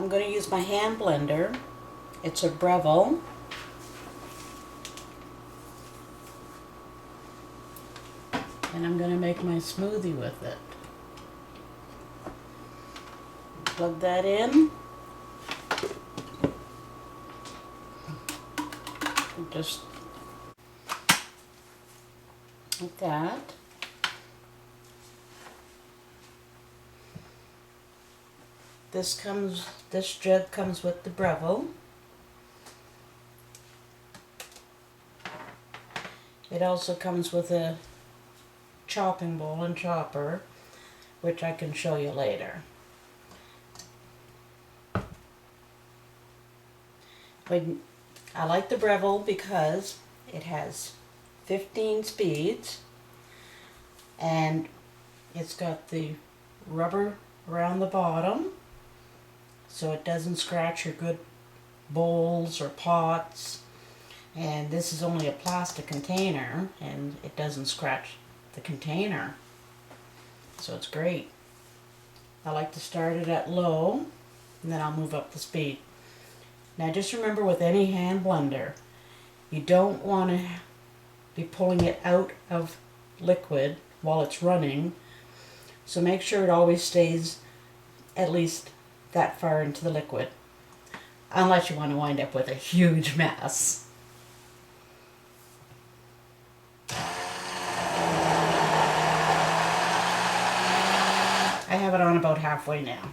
I'm going to use my hand blender. It's a Breville. And I'm going to make my smoothie with it. Plug that in. Just like that. This jug comes with the Breville. It also comes with a chopping bowl and chopper, which I can show you later. But I like the Breville because it has 15 speeds and it's got the rubber around the bottom so it doesn't scratch your good bowls or pots. And this is only a plastic container and it doesn't scratch the container, so it's great. I like to start it at low and then I'll move up the speed. Now just remember, with any hand blender, you don't want to be pulling it out of liquid while it's running, so make sure it always stays at least that far into the liquid, unless you want to wind up with a huge mess. I have it on about halfway now.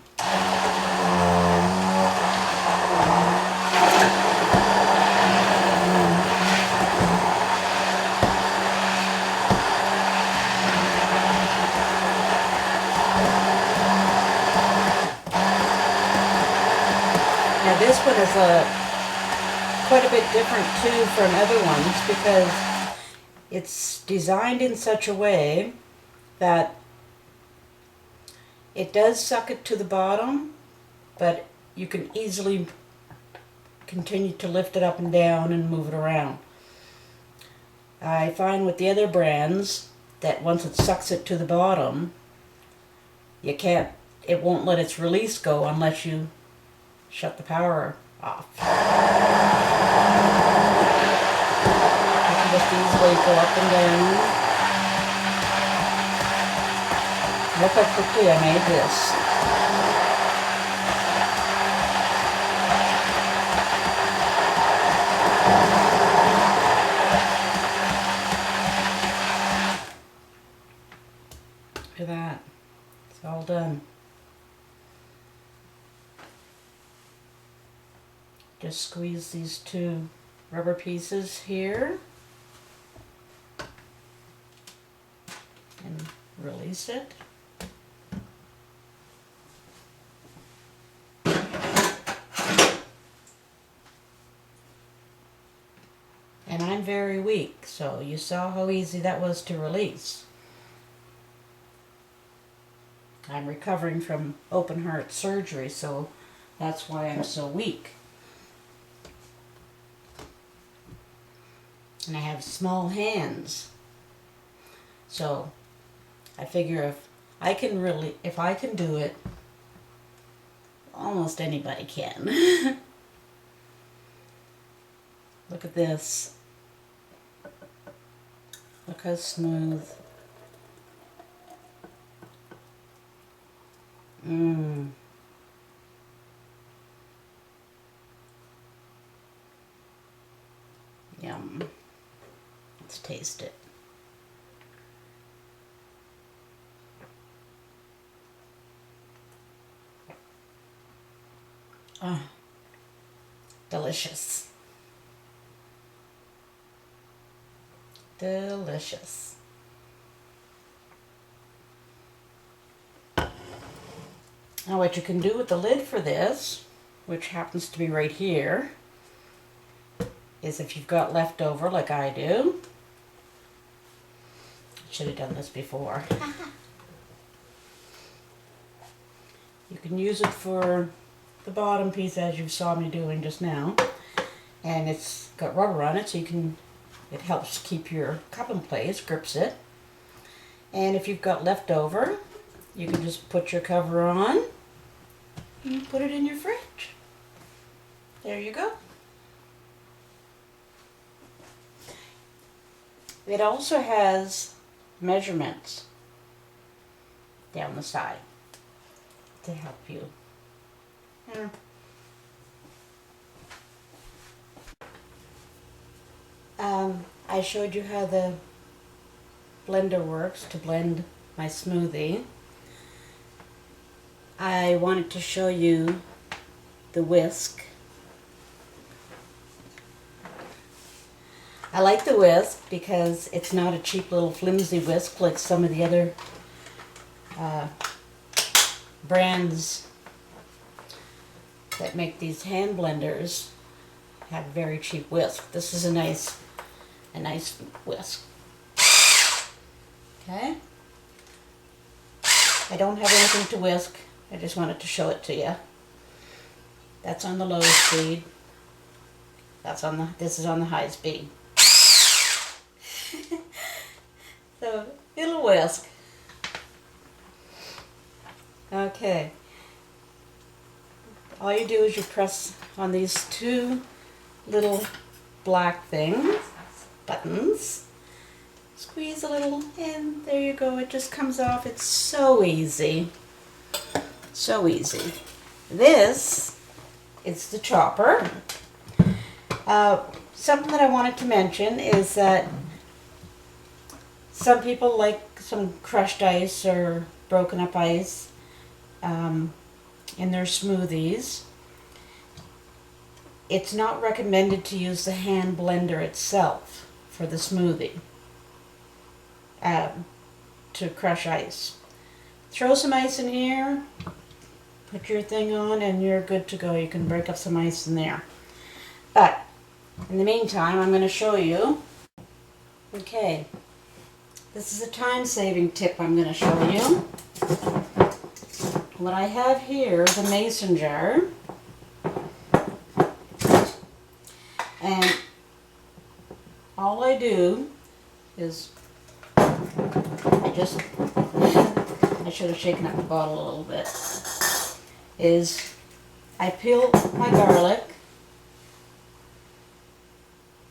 Now this one is quite a bit different too from other ones because it's designed in such a way that it does suck it to the bottom, but you can easily continue to lift it up and down and move it around. I find with the other brands that once it sucks it to the bottom, it won't let its release go unless you shut the power off. You can just easily go up and down. Look how quickly I made this. Look at that. It's all done. Just squeeze these two rubber pieces here and release it. And I'm very weak, so you saw how easy that was to release. I'm recovering from open heart surgery, so that's why I'm so weak. And I have small hands. So I figure if I can do it, almost anybody can. Look at this. Look how smooth. Mmm. Yum. Let's taste it. Ah, delicious. Delicious. Now what you can do with the lid for this, which happens to be right here, is if you've got leftover like I do. I should have done this before. You can use it for the bottom piece as you saw me doing just now. And it's got rubber on it, so it helps keep your cup in place, grips it. And if you've got leftover, you can just put your cover on and put it in your fridge. There you go. It also has measurements down the side to help you. Yeah. I showed you how the blender works to blend my smoothie. I wanted to show you the whisk. I like the whisk because it's not a cheap little flimsy whisk like some of the other brands that make these hand blenders have very cheap whisk. This is a nice whisk. Okay. I don't have anything to whisk. I just wanted to show it to you. That's on the low speed. This is on the high speed. So it'll whisk. Okay. All you do is you press on these two little black buttons. Squeeze a little and there you go. It just comes off. It's so easy. So easy. This is the chopper. Something that I wanted to mention is that some people like some crushed ice or broken up ice in their smoothies. It's not recommended to use the hand blender itself for the smoothie to crush ice. Throw some ice in here, put your thing on, and you're good to go. You can break up some ice in there. But in the meantime, I'm going to show you. Okay, this is a time-saving tip I'm going to show you. What I have here is a mason jar. And all I do is I should have shaken up the bottle a little bit, is I peel my garlic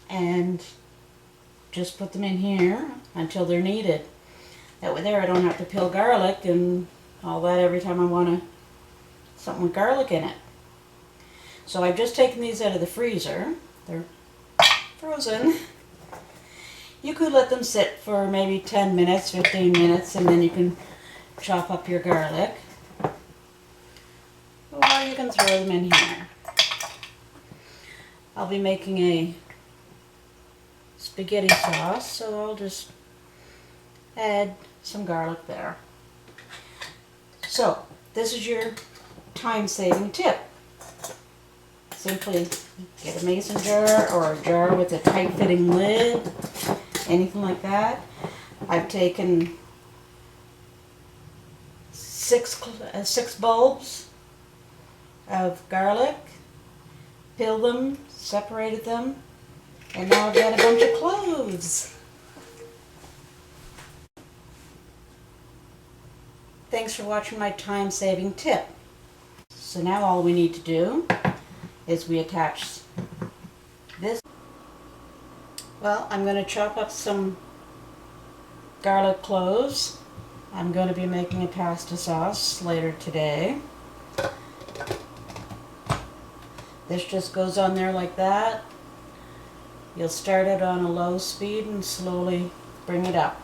and just put them in here until they're needed. That way there I don't have to peel garlic and all that every time I want something with garlic in it. So I've just taken these out of the freezer. They're frozen. You could let them sit for maybe 10 minutes, 15 minutes, and then you can chop up your garlic. Or you can throw them in here. I'll be making a spaghetti sauce, so I'll just add some garlic there. So, this is your time-saving tip. Simply get a mason jar or a jar with a tight-fitting lid, anything like that. I've taken six bulbs of garlic, peeled them, separated them, and now I've got a bunch of cloves. Thanks for watching my time-saving tip. So now all we need to do is we attach this. Well, I'm going to chop up some garlic cloves. I'm going to be making a pasta sauce later today. This just goes on there like that. You'll start it on a low speed and slowly bring it up.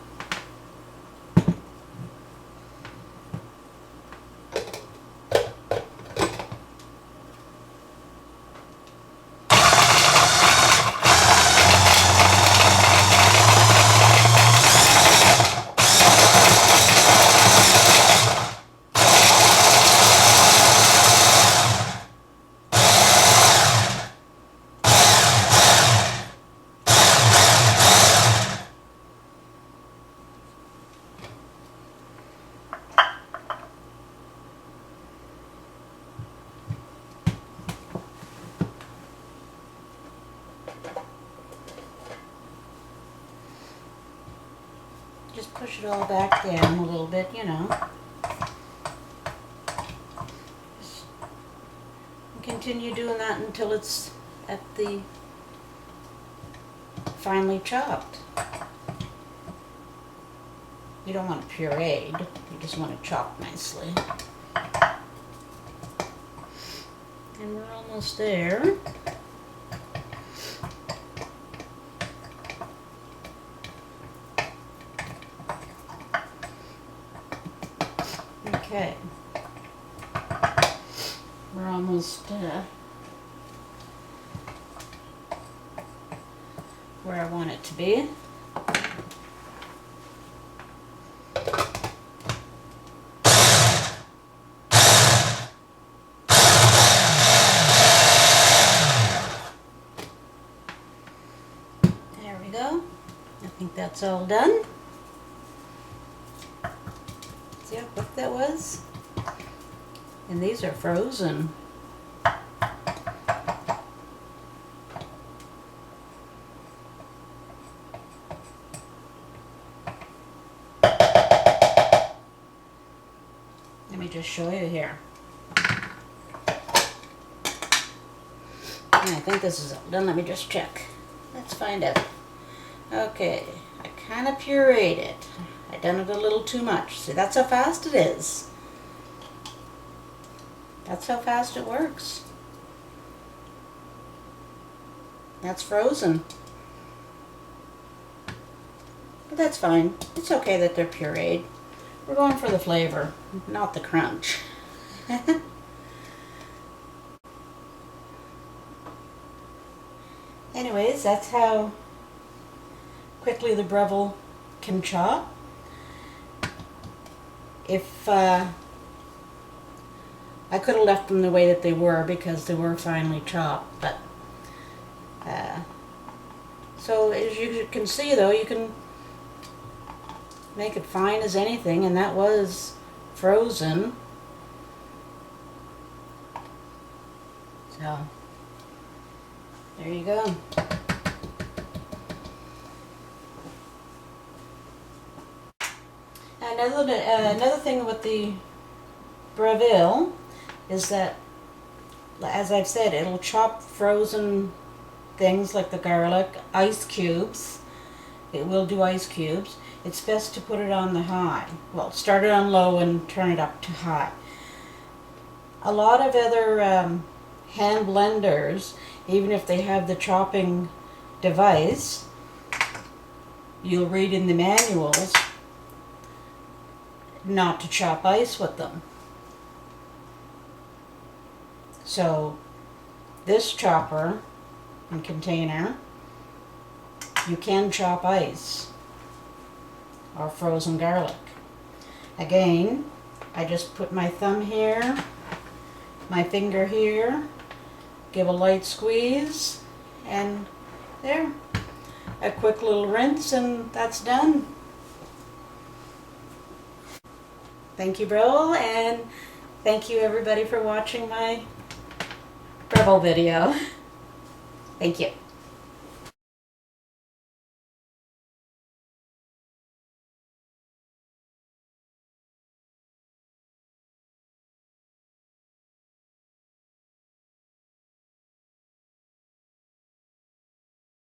Just push it all back down a little bit, you know. Just continue doing that until it's at the finely chopped. You don't want it pureed, you just want it chopped nicely. And we're almost there. Okay. We're almost where I want it to be. There we go. I think that's all done. See how quick that was? And these are frozen. Let me just show you here. I think this is all done. Let me just check. Let's find out. Okay, I kind of pureed it. I done it a little too much. See, that's how fast it is. That's how fast it works. That's frozen. But that's fine. It's okay that they're pureed. We're going for the flavor, not the crunch. Anyways, that's how quickly the Breville can chop. If I could have left them the way that they were because they were finely chopped, but so as you can see though, you can make it fine as anything, and that was frozen. So there you go. Another thing with the Breville is that, as I've said, it'll chop frozen things like the garlic, ice cubes. It will do ice cubes. It's best to put it on the high. Well, start it on low and turn it up to high. A lot of other hand blenders, even if they have the chopping device, you'll read in the manuals not to chop ice with them. So this chopper and container, you can chop ice or frozen garlic. Again, I just put my thumb here, my finger here, give a light squeeze, and there. A quick little rinse and that's done. Thank you, Breville, and thank you everybody for watching my Breville video. Thank you.